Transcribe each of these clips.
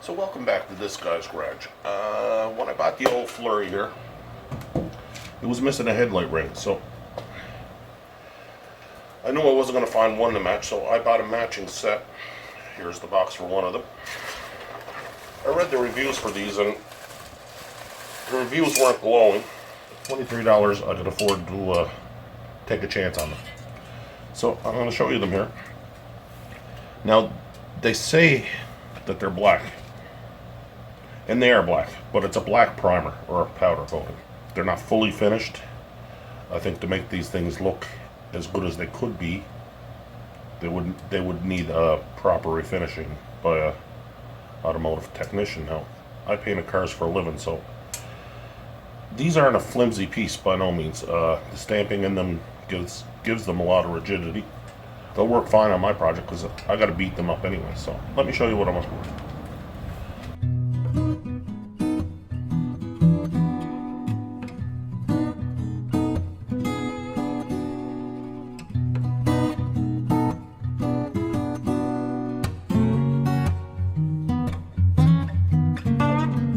So welcome back to this guy's garage. When I bought the old Flurry here, it was missing a headlight ring, so I knew I wasn't going to find one to match, so I bought a matching set. Here's the box for one of them. I read the reviews for these, and the reviews weren't glowing. $23, I could afford to take a chance on them. So I'm going to show you them here. Now, they say that they're black. And they are black, but it's a black primer or a powder coating. They're not fully finished. I think to make these things look as good as they could be, they would need a proper refinishing by a automotive technician. Now, I painted cars for a living, so these aren't a flimsy piece by no means. The stamping in them gives them a lot of rigidity. They'll work fine on my project because I got to beat them up anyway. So let me show you what I'm working with.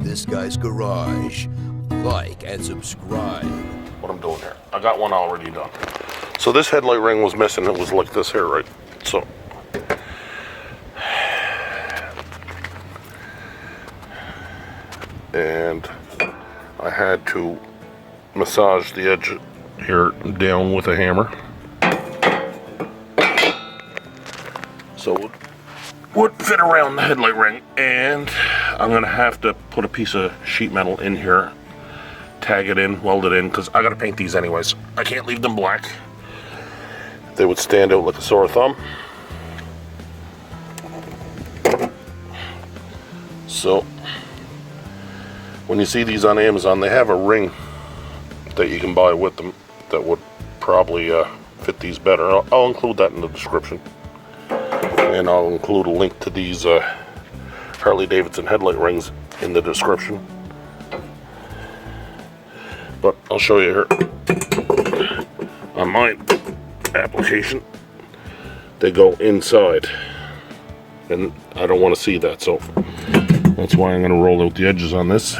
This Guy's Garage. Like and subscribe. What I'm doing here, I got one already done. So this headlight ring was missing. It was like this here, right? So and I had to massage the edge here down with a hammer, so it would fit around the headlight ring, and I'm gonna have to put a piece of sheet metal in here, tag it in, weld it in, because I gotta paint these anyways. I can't leave them black. They would stand out like a sore thumb. So when you see these on Amazon, they have a ring that you can buy with them that would probably fit these better. I'll include that in the description, and I'll include a link to these Harley Davidson headlight rings in the description. But I'll show you here on my application. They go inside, and I don't want to see that, so that's why I'm going to roll out the edges on this,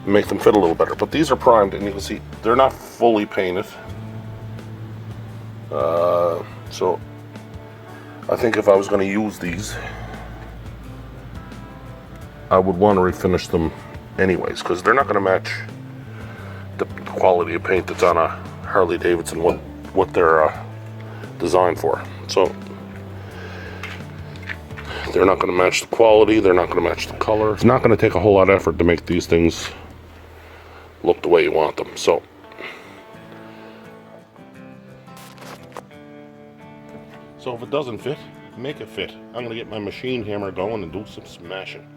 make them fit a little better. But these are primed, and you can see they're not fully painted. So I think if I was going to use these, I would want to refinish them anyways, because they're not going to match the quality of paint that's on a Harley Davidson, what they're designed for. So they're not going to match the quality, they're not going to match the color. It's not going to take a whole lot of effort to make these things look the way you want them. So if it doesn't fit, make it fit. I'm going to get my machine hammer going and do some smashing.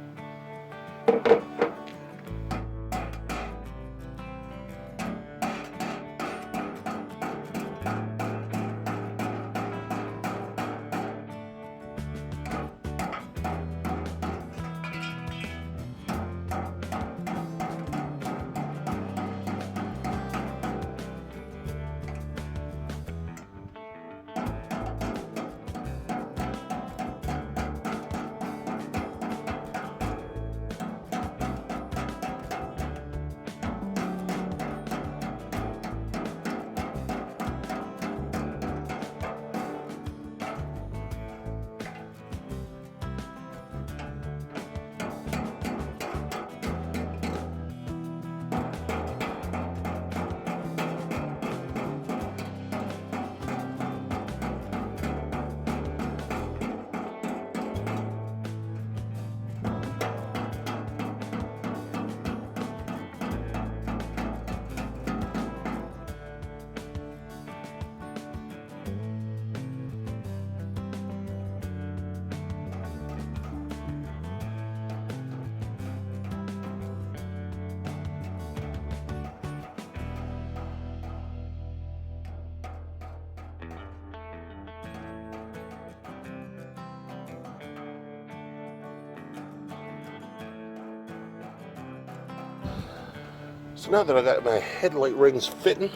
So now that I got my headlight rings fitting,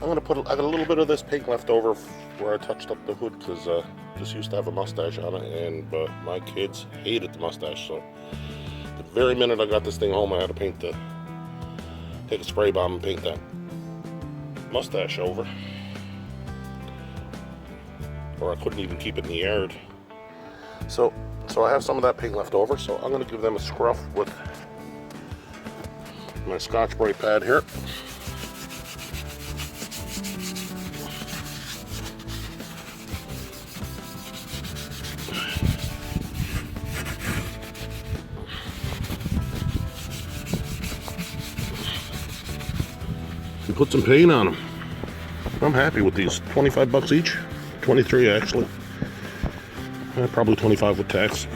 I'm I got a little bit of this paint left over where I touched up the hood because this used to have a mustache on it, but my kids hated the mustache. So the very minute I got this thing home, I had to take a spray bomb and paint that mustache over, or I couldn't even keep it in the yard. So I have some of that paint left over, so I'm going to give them a scruff with my Scotch Brite pad here. And put some paint on them. I'm happy with these. 25 bucks each. 23 actually. Probably 25 with tax.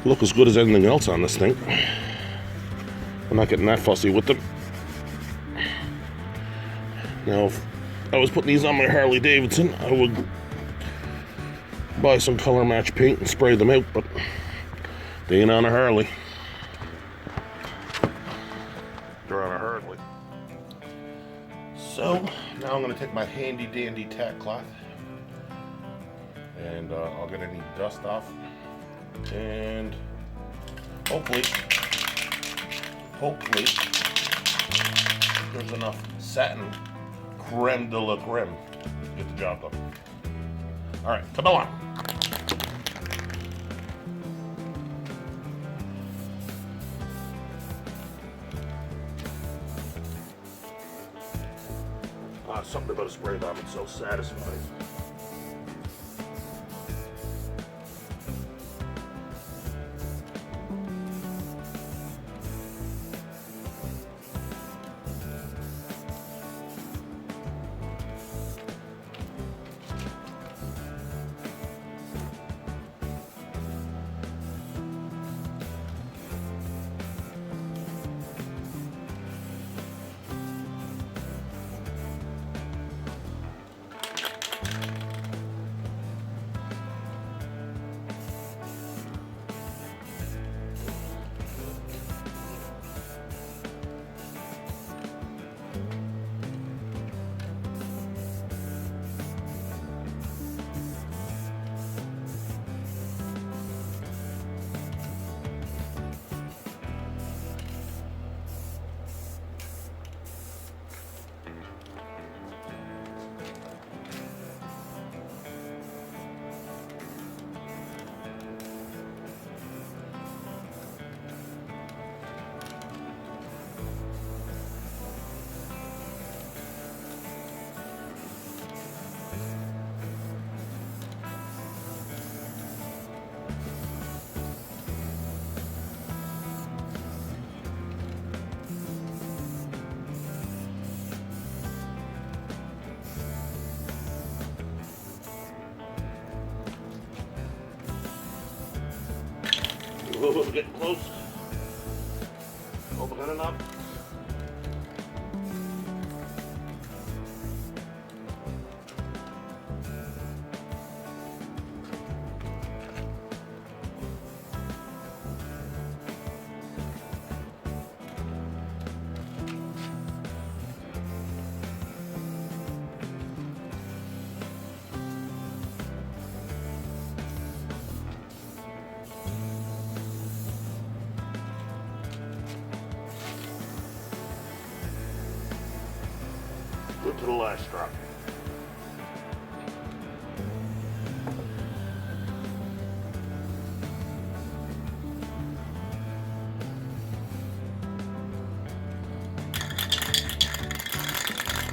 Look as good as anything else on this thing. I'm not getting that fussy with them. Now, if I was putting these on my Harley Davidson, I would buy some color match paint and spray them out, but they ain't on a Harley. They're on a Harley. So, now I'm going to take my handy dandy tack cloth and I'll get any dust off. And hopefully there's enough satin creme de la creme to get the job done. All right, come on. Something about a spray bomb, it's so satisfying. We're getting close. Open it up. Good to the last drop.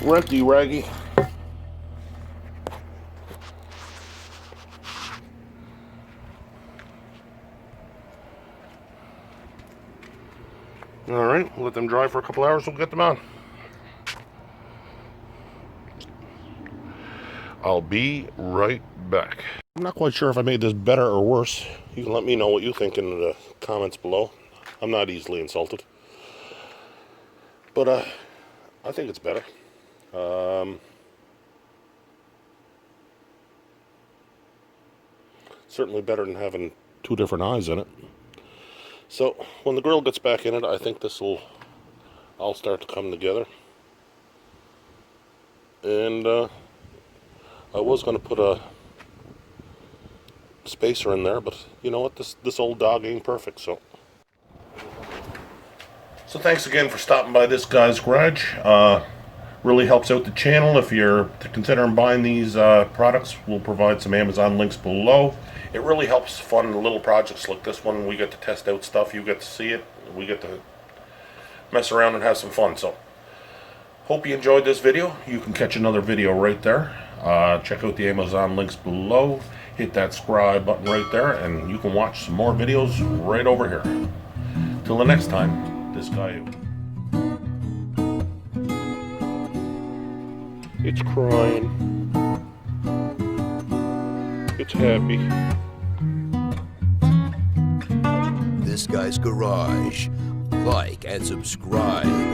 Renty raggy. All right, we'll let them dry for a couple hours. We'll get them on. I'll be right back. I'm not quite sure if I made this better or worse. You can let me know what you think in the comments below. I'm not easily insulted. But I think it's better. Certainly better than having two different eyes in it. So when the grill gets back in it, I think this will all start to come together. And I was going to put a spacer in there, but you know what, this old dog ain't perfect. So thanks again for stopping by this guy's garage. Really helps out the channel. If you're considering buying these products, we'll provide some Amazon links below. It really helps fund little projects like this one. We get to test out stuff, you get to see it, we get to mess around and have some fun. So hope you enjoyed this video. You can catch another video right there. Check out the Amazon links below. Hit that subscribe button right there, and you can watch some more videos right over here. Till the next time, this guy out. It's crying. It's happy. This Guy's Garage. Like and subscribe.